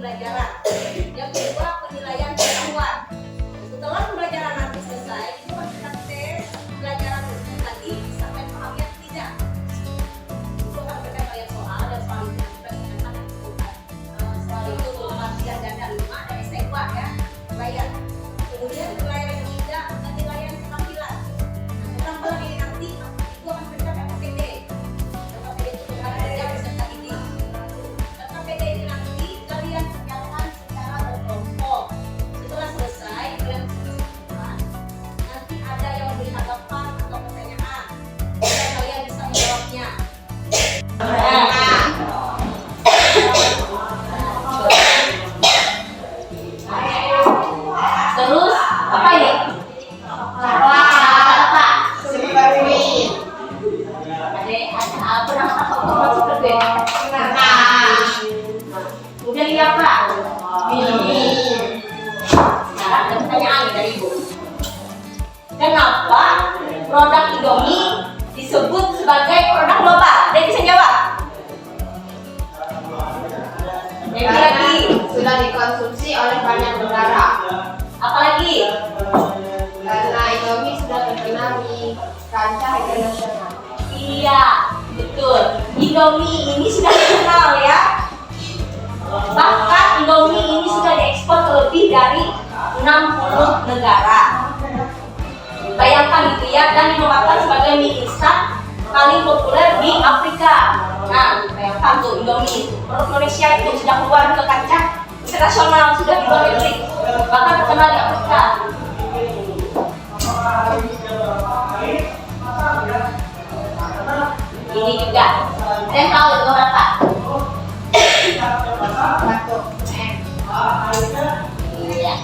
pembelajaran. Yang kedua, penilaian pengetahuan. Setelah pembelajaran nanti selesai, itu kan kita tes pembelajaran tadi sampai paham yang tidak. Itu kan kita bayar soal dan soal itu kita gunakan soal itu latihan dan 5 dari SMA ya bayar. Kemudian penilaian ketiga, penilaian keterampilan. Keterampilan ini nanti itu akan berkaitan dengan KPD. KPD itu bukan kerja peserta didik. KPD ini nanti kalian kerjakan secara berkelompok. Setelah selesai, kalian selesai. Nanti ada yang memberi tanggapan atau pertanyaan. Dan kalian bisa menjawabnya. Terus apa ini? Pernah masuk ke kemudian ini apa? Ini. Sekarang ada pertanyaan dari Ibu. Kenapa produk Indomie disebut sebagai produk global? Ada yang bisa jawab? Yang lagi Sudah dikonsumsi oleh banyak negara. apalagi? Karena Indomie sudah terkenal di kancah internasional. Iya, betul. Indomie ini sudah terkenal ya. Bahkan Indomie ini sudah diekspor ke lebih dari 60 negara. Bayangkan gitu ya, dan dinobatkan sebagai mie instan paling populer di Afrika. Nah, bayangkan tuh Indomie, produk Indonesia itu sudah keluar ke kancah internasional, sudah di luar negeri, bahkan terkenal di Afrika. Ini juga, ada yang tahu itu berapa? Iya.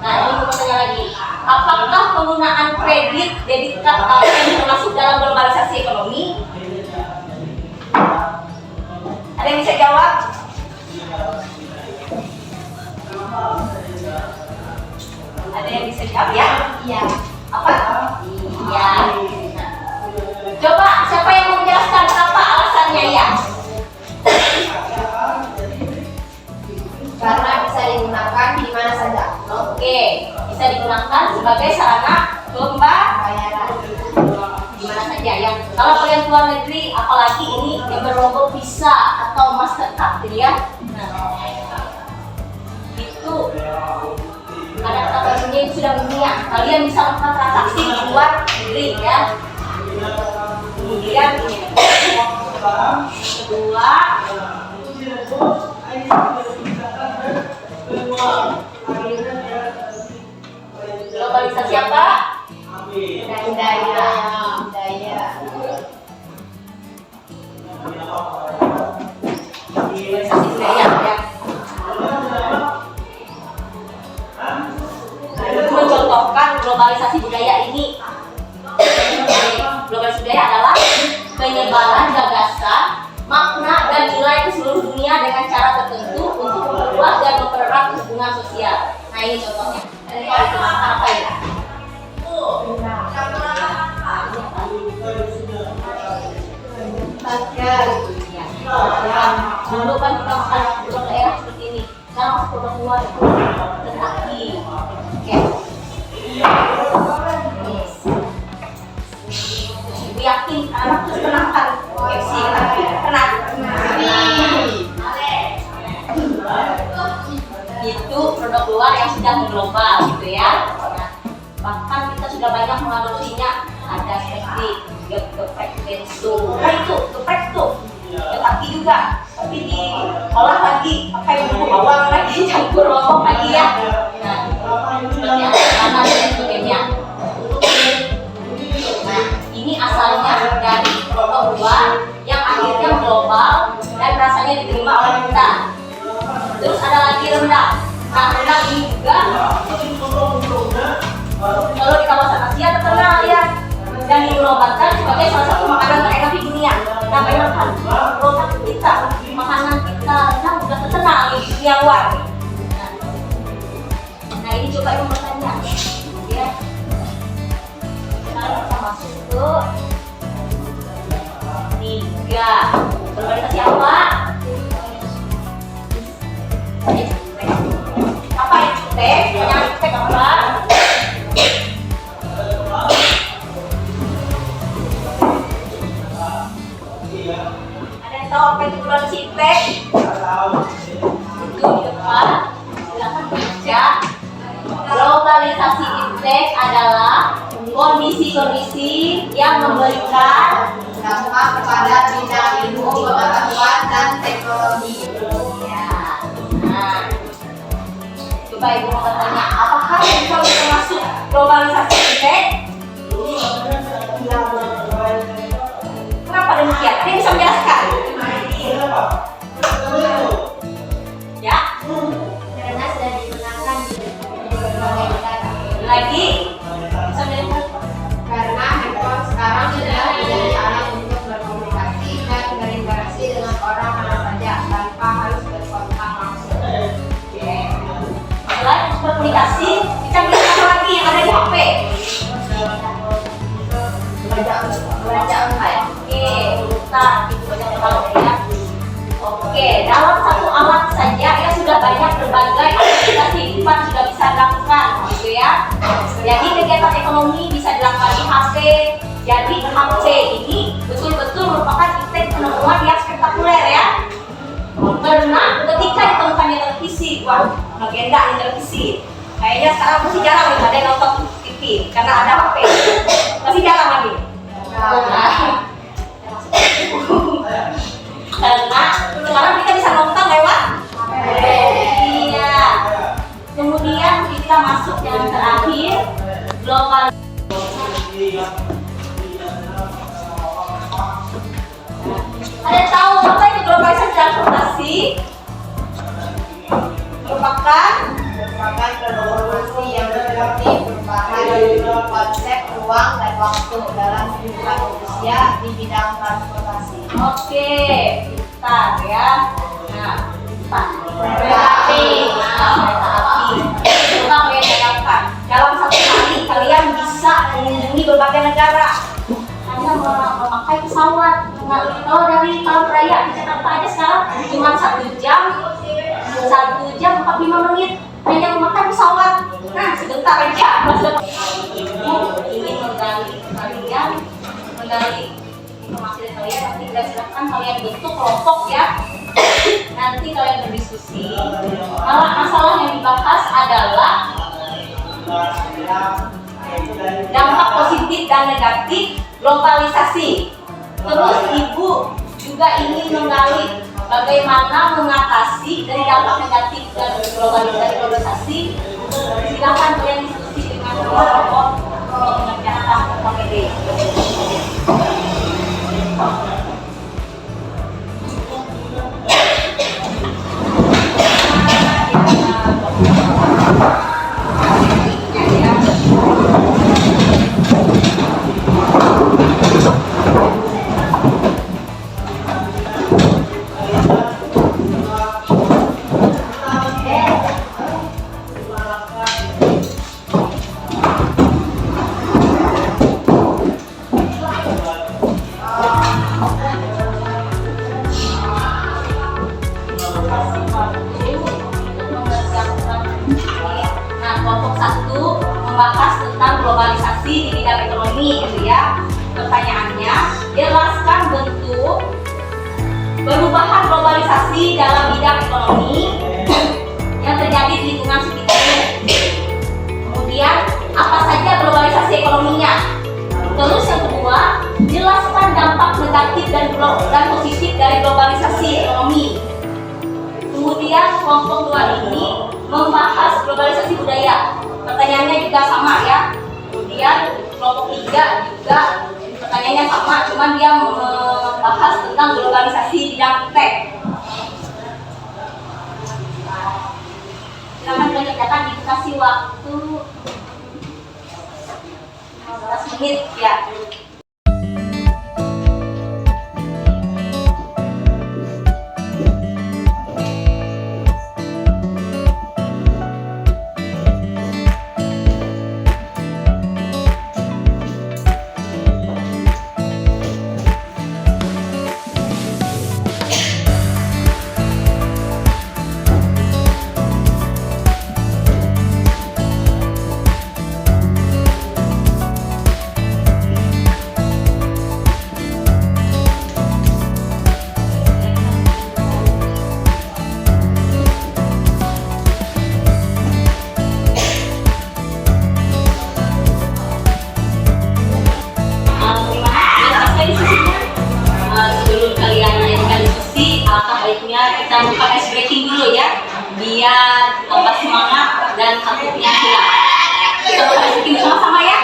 Nah, ini pertanyaan lagi. Apakah penggunaan kredit, debit card, ATM termasuk dalam globalisasi ekonomi? Ada yang bisa jawab? Ada yang bisa jawab ya? Iya. Apa? Iya. Coba siapa yang mau menjelaskan kenapa alasannya ya? Karena bisa digunakan di mana saja. Oke, bisa digunakan sebagai sarana pembayaran di mana saja ya. Kalau kalian keluar negeri, apalagi ini yang berlogo Visa atau Mastercard gitu ya. Nah, itu ada kata kuncinya itu sudah mendunia. Kalian bisa melakukan transaksi di luar negeri ya. Kemudian kedua, globalisasi apa? Budaya. Globalisasi budaya ya. Untuk mencontohkan globalisasi budaya ini, globalisasi budaya adalah penyebaran gagasan, makna dan nilai ke seluruh dunia dengan cara tertentu untuk memperluas dan mempererat hubungan sosial. Nah, ini contohnya. Apa ya? Dulu kan kita makan produk daerah seperti ini. Sekarang masuk produk luar itu Kentucky. Oke. Ibu yakin anak terus pernah makan KFC pernah? Itu produk luar yang sudah mengglobal gitu ya. Nah, bahkan kita sudah banyak mengadopsinya. Ada seperti geprek bensu. Nah itu geprek tuh. Kentucky juga, tapi diolah lagi pakai bumbu bawang lagi, campur lombok lagi ya. Nah, seperti apa dan sebagainya. Nah, ini asalnya dari produk luar yang akhirnya global dan rasanya diterima oleh kita. Terus ada lagi rendang. Nah, rendang ini juga kalau di kawasan Asia terkenal ya, dan dinobatkan sebagai salah satu makanan terenak di dunia. Nah, bayangkan produk kita, makanan kita rendang sudah terkenal di dunia luar. Nah, ini coba yang bertanya, ya. Sekarang kita masuk ke 3. tahu apa itu globalisasi iptek? Itu di depan, silakan baca. Globalisasi iptek adalah kondisi-kondisi yang memberikan dampak kepada bidang ilmu, pengetahuan, dan teknologi. ya. Nah, coba ibu mau tanya, apakah info itu termasuk globalisasi iptek? Kenapa demikian? Ada yang bisa menjelaskan? Ya, Karena sudah digunakan di berbagai negara. lagi bisa menjelaskan? Karena handphone sekarang sudah menjadi alat untuk berkomunikasi dan berinteraksi dengan orang mana saja tanpa harus berkontak langsung. Oke. Selain berkomunikasi, kita bisa apa lagi yang ada di HP? Belanja online. Oke, kita itu banyak banget ya. Oke, dalam satu alat saja ya sudah banyak berbagai aktivitas kehidupan sudah bisa dilakukan, gitu ya. Jadi kegiatan ekonomi bisa dilakukan di HP. Jadi HP ini betul-betul merupakan iptek penemuan yang spektakuler ya. Karena ketika ditemukannya televisi, wah, legenda nih televisi. Kayaknya sekarang masih jarang nih ada yang nonton TV karena ada HP. Masih jarang lagi. Karena sekarang kita bisa nonton lewat iya. Kemudian kita masuk yang terakhir, global. Ada yang tahu apa itu globalisasi transportasi? Merupakan Transformasi yang berarti perubahan konsep ruang dan waktu dalam kehidupan manusia di bidang transportasi. oke, bentar ya. Nah, bentar. Kereta api. Nah, kereta api. Coba kalian bayangkan, dalam satu hari kalian bisa mengunjungi berbagai negara. Hanya memakai pesawat. Nah, kalau dari Palm Raya di Jakarta aja sekarang cuma 1 jam 45 menit hanya memakai pesawat. Nah, sebentar aja sudah ingin menggali informasi dari kalian. Nanti kita silakan kalian bentuk kelompok ya. Nanti kalian berdiskusi. Kalau masalah yang dibahas adalah dampak positif dan negatif globalisasi. Terus ibu juga ingin menggali bagaimana mengatasi dari dampak negatif dan globalisasi. Silakan kalian diskusi dengan kelompok untuk mengerjakan komedi. Nah, kelompok 1 membahas tentang globalisasi di bidang ekonomi, gitu ya. Pertanyaannya, jelaskan bentuk perubahan globalisasi dalam bidang ekonomi yang terjadi di lingkungan sekitarnya. Kemudian, apa saja globalisasi ekonominya? Terus yang kedua, jelaskan dampak negatif dan positif dari globalisasi ekonomi. Kemudian kelompok 2 ini membahas globalisasi budaya. Pertanyaannya juga sama ya. Kemudian kelompok 3 juga pertanyaannya sama, cuman dia membahas tentang globalisasi bidang iptek. Silakan dikerjakan, dikasih waktu 15 menit ya. giat, tambah semangat, dan satunya hilang. Kita bakal bikin sama-sama ya.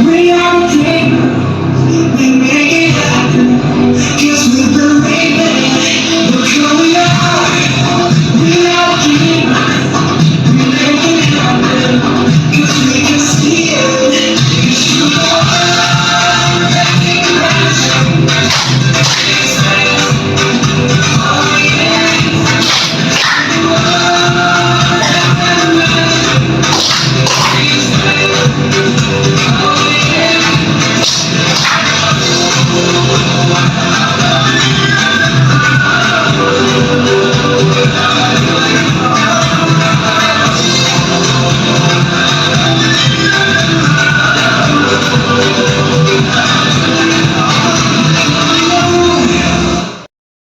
We are the king. We make it happen. 'Cause we believe it. Look who we are. We are the king. We make it happen. 'Cause we can see it. 'Cause you are making it happen.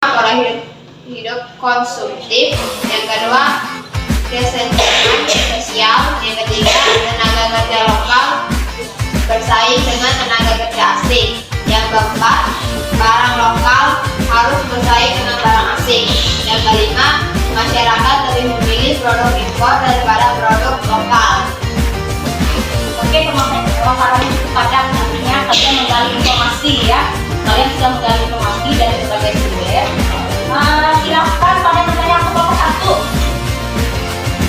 Pola hidup konsumtif, yang kedua kesenjangan sosial, yang ketiga tenaga kerja lokal bersaing dengan tenaga kerja asing, yang keempat barang lokal harus bersaing dengan barang asing, yang kelima masyarakat lebih memilih produk impor daripada produk lokal. Oke, pemaparan cukup padat, artinya kalian menggali informasi ya. Kalian sudah menggali informasi dari berbagai sumber. Silahkan pada bertanya ke kelompok 1.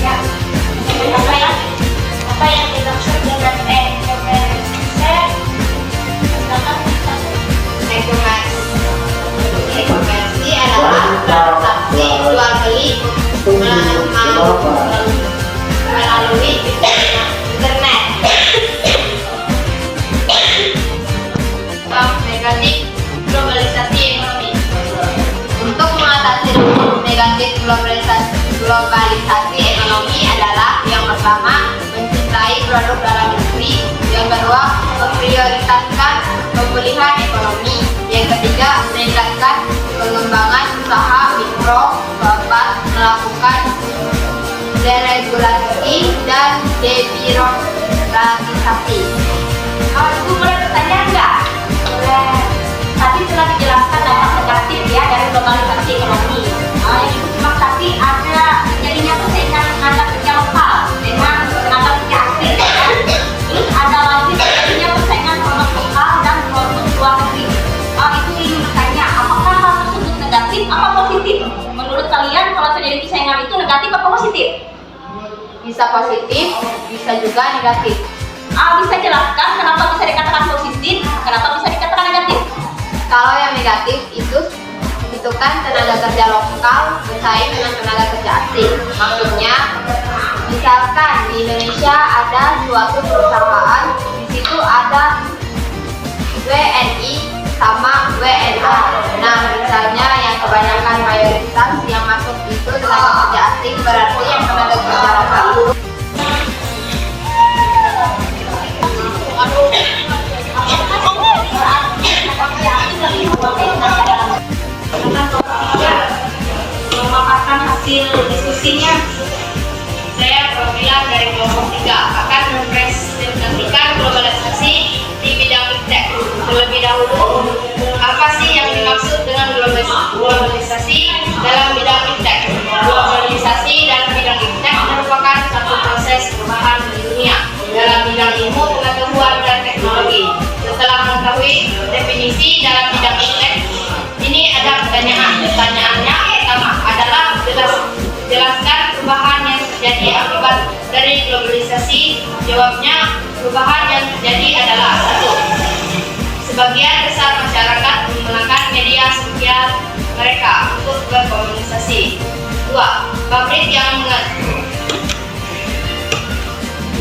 Ya, apa yang dimaksud dengan E-commerce adalah transaksi jual beli melalui internet. Negatif globalisasi ekonomi. Untuk mengatasi negatif globalisasi ekonomi adalah yang pertama mencintai produk dalam negeri, yang kedua memprioritaskan pemulihan ekonomi, yang ketiga meningkatkan pengembangan usaha mikro, keempat melakukan deregulasi dan debirokratisasi. Ibu boleh bertanya enggak? Boleh. Tadi telah dijelaskan dampak negatif ya dari globalisasi ekonomi. Yang ibu simak tadi ada jadinya persaingan tenaga kerja lokal dengan tenaga kerja asing. Ya. Terus ada lagi jadinya persaingan produk lokal dan produk luar negeri. Ibu ingin bertanya, apakah hal tersebut negatif atau positif? Menurut kalian kalau terjadi persaingan itu negatif atau positif? Bisa positif, bisa juga negatif. Bisa jelaskan kenapa bisa dikatakan positif, kenapa bisa dikatakan negatif? Kalau yang negatif itu kan tenaga kerja lokal bersaing dengan tenaga kerja asing. Maksudnya, misalkan di Indonesia ada suatu perusahaan, di situ ada WNI sama WNA. Nah, misalnya yang kebanyakan mayoritas yang masuk itu tenaga kerja asing, berarti yang tenaga kerja lokal. Memaparkan hasil diskusinya. Saya perwakilan dari kelompok 3 akan mempresentasikan globalisasi di bidang iptek. Terlebih dahulu, apa sih yang dimaksud dengan globalisasi dalam bidang iptek? Globalisasi dalam bidang iptek merupakan satu proses perubahan di dunia dalam bidang ilmu, pengetahuan, dan teknologi. Setelah mengetahui definisi dalam bidang iptek, ini ada pertanyaan. Pertanyaannya pertama adalah jelaskan perubahan yang terjadi akibat dari globalisasi. Jawabnya, perubahan yang terjadi adalah 1. Sebagian besar masyarakat menggunakan media sosial mereka untuk berkomunikasi. 2. Pabrik yang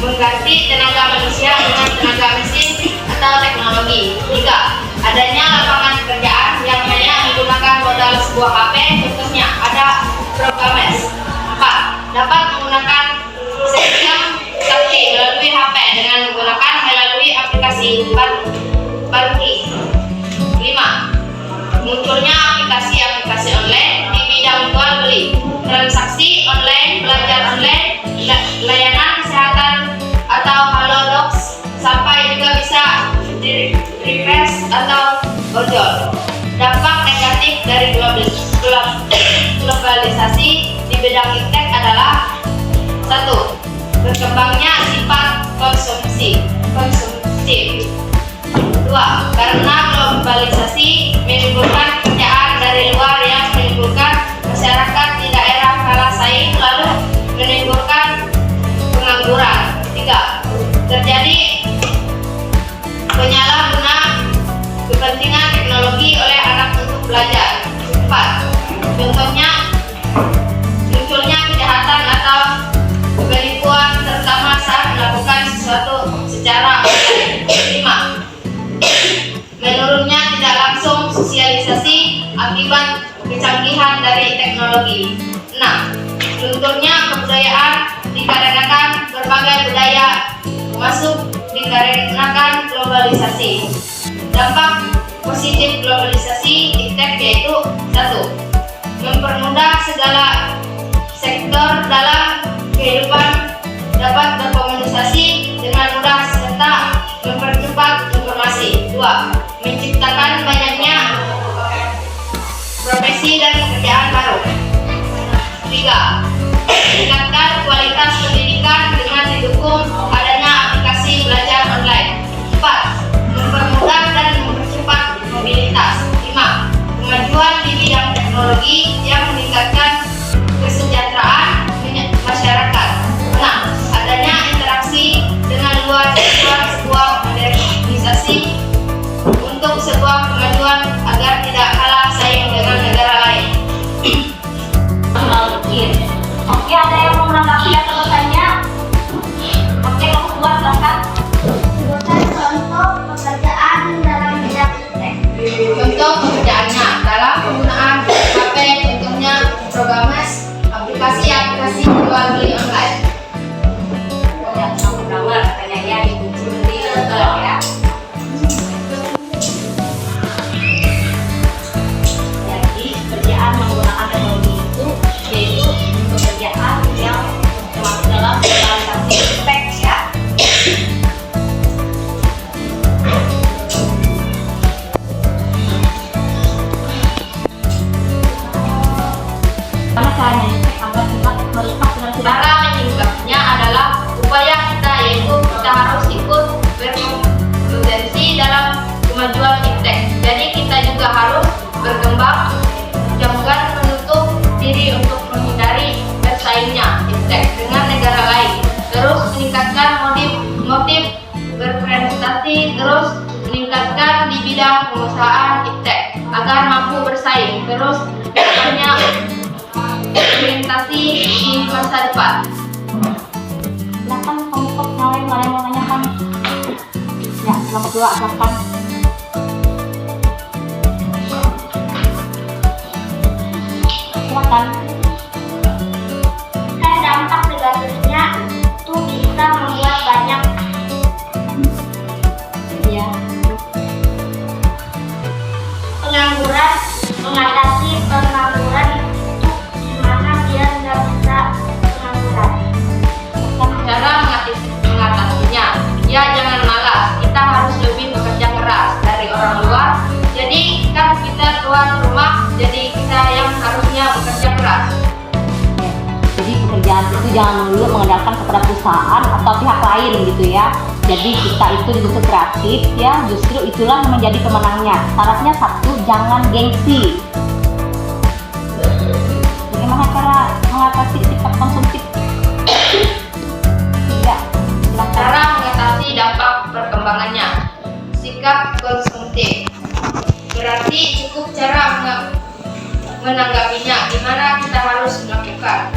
mengganti tenaga manusia dengan tenaga mesin atau teknologi. 3. Adanya lapangan pekerjaan yang hanya menggunakan modal sebuah HP, contohnya ada programmers. 4. Dapat menggunakan sistem sakti melalui HP dengan menggunakan melalui aplikasi banking. 5. Munculnya aplikasi-aplikasi online di bidang jual beli, transaksi online, belajar online, layanan kesehatan atau halodocs, sampai juga bisa di reverse atau ojol. Dampak negatif dari globalisasi di bidang iptek adalah: 1. Berkembangnya sifat konsumtif. 2. Karena globalisasi menimbulkan pekerjaan dari luar yang menimbulkan masyarakat di daerah kalah saing lalu menimbulkan pengangguran. 3. Terjadi penyalahguna kepentingan teknologi oleh anak untuk belajar. 4. Contohnya munculnya kejahatan atau penipuan terutama saat melakukan sesuatu secara online. 5. Menurunnya tidak langsung sosialisasi akibat kecanggihan dari teknologi. 6. Lunturnya kebudayaan dikarenakan berbagai budaya masuk dikarenakan globalisasi. Dampak positif globalisasi iptek yaitu: 1. Mempermudah segala sektor dalam kehidupan dapat berkomunikasi dengan mudah serta mempercepat informasi. 2. Menciptakan banyaknya profesi dan pekerjaan baru. 3. Meningkatkan kualitas pendidikan dengan didukung adanya aplikasi belajar online. 4. Mempermudah dan mempercepat mobilitas. 5. Kemajuan di bidang teknologi yang meningkatkan kesejahteraan masyarakat. 6. Adanya interaksi dengan luar sebuah modernisasi untuk sebuah kemajuan agar tidak kalah saing dengan negara lain. Oke, ada yang mau menanggapi atau bertanya? Oke, kamu buat silakan. Sebutkan contoh pekerjaan dalam bidang iptek. Contoh pekerjaannya dalam penggunaan HP, contohnya programmers, aplikasi jual beli online. Ya, kamu programmer katanya ya, ibu beli ya. Jadi pekerjaan menggunakan teknologi itu yaitu pekerjaan yang termasuk dalam globalisasi iptek ya. Karena caranya iptek agar kita melihat dengan Cara menyingkapnya adalah upaya kita, yaitu kita harus ikut berkontribusi dalam kemajuan iptek. Jadi kita juga harus berkembang, jangan menutup diri untuk menghindari bersaingnya iptek dengan negara lain. Terus meningkatkan motif berprestasi, terus meningkatkan di bidang pengusahaan iptek agar mampu bersaing. Terus banyak orientasi di masa depan. silakan kamu kok yang lain ada yang mau tanyakan? Ya, selamat dua silakan. Silakan. Dampak negatifnya itu bisa membuat banyak ya pengangguran, mengatasi pengangguran itu gimana biar nggak bisa pengangguran. Cara mengatasinya, ya jangan malas. Kita harus lebih bekerja keras dari orang luar. Jadi kan kita tuan rumah, jadi kita yang harusnya bekerja keras. Jadi pekerjaan itu jangan melulu mengandalkan kepada perusahaan atau pihak lain gitu ya. Jadi kita itu justru kreatif ya, justru itulah yang menjadi pemenangnya. Syaratnya 1, jangan gengsi. Bagaimana cara mengatasi sikap konsumtif? Ya, silakan. Cara mengatasi dampak perkembangannya, sikap konsumtif. Berarti cukup cara menanggapinya, gimana kita harus melakukan.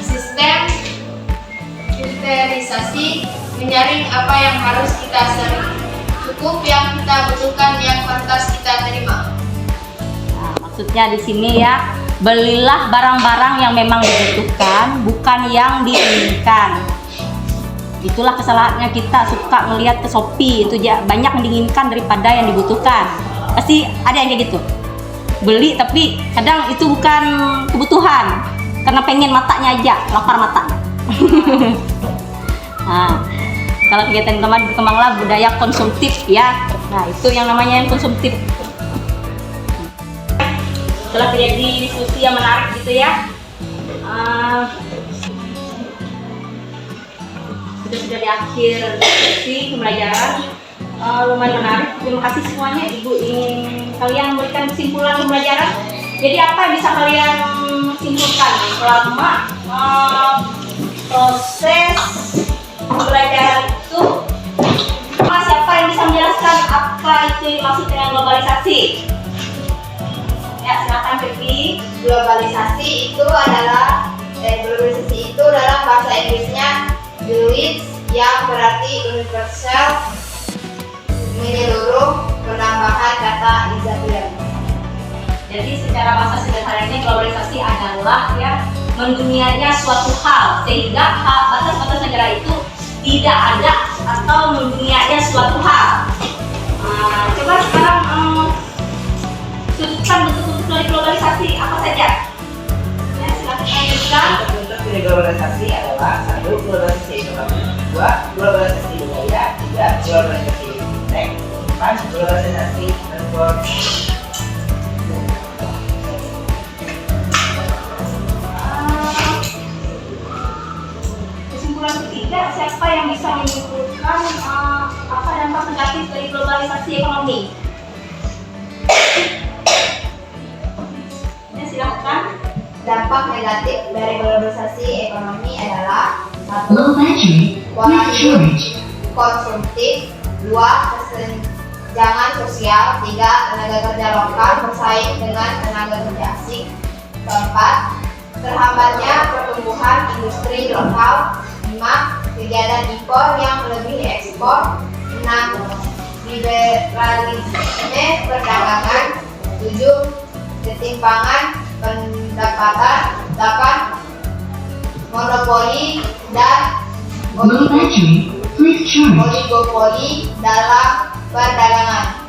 Sistem filterisasi, menyaring apa yang harus kita saring, cukup yang kita butuhkan, yang pantas kita terima. Nah, maksudnya di sini ya, belilah barang-barang yang memang dibutuhkan, bukan yang diinginkan. Itulah kesalahannya kita suka melihat ke Shopee itu ya, banyak yang diinginkan daripada yang dibutuhkan. Pasti ada yang kayak gitu. Beli tapi kadang itu bukan kebutuhan, karena pengen matanya aja, lapar matanya. Nah, kalau kegiatan teman berkembanglah budaya konsumtif ya. Nah, itu yang namanya yang konsumtif. Setelah terjadi diskusi yang menarik gitu ya, sudah di akhir diskusi pembelajaran, lumayan menarik. Terima kasih semuanya. Ibu ingin kalian memberikan kesimpulan pembelajaran. Jadi apa yang bisa kalian simpulkan selama proses pembelajaran itu? Siapa yang bisa menjelaskan apa itu dimaksud dengan globalisasi? Ya, silakan Vivi. Globalisasi itu adalah dalam bahasa Inggrisnya UNIS yang berarti universal, menyeluruh, penambahan kata Isabel. Jadi secara bahasa sederhananya globalisasi adalah ya mendunianya suatu hal sehingga batas-batas negara itu tidak ada atau mendunianya suatu hal. Coba sekarang sudutkan bentuk-bentuk dari globalisasi apa saja? Ya, silakan lanjutkan. Bentuk dari globalisasi adalah 1. Globalisasi ekonomi, 2. Globalisasi budaya, 3. Globalisasi fintech, 4. Globalisasi transportasi. Kesimpulan ketiga, siapa yang bisa menyimpulkan apa dampak negatif dari globalisasi ekonomi? Ya, silakan. Dampak negatif dari globalisasi ekonomi adalah 1. Low battery. Pola Quick hidup charge. konsumtif, 2. Kesenjangan sosial, 3. Tenaga kerja lokal bersaing dengan tenaga kerja asing, 4. Terhambatnya pertumbuhan industri lokal, 5. Kegiatan impor yang melebihi ekspor, 6. Liberalisme perdagangan, 7. Ketimpangan pendapatan, 8. Monopoli dan Low battery. Quick charge. oligopoli dalam perdagangan.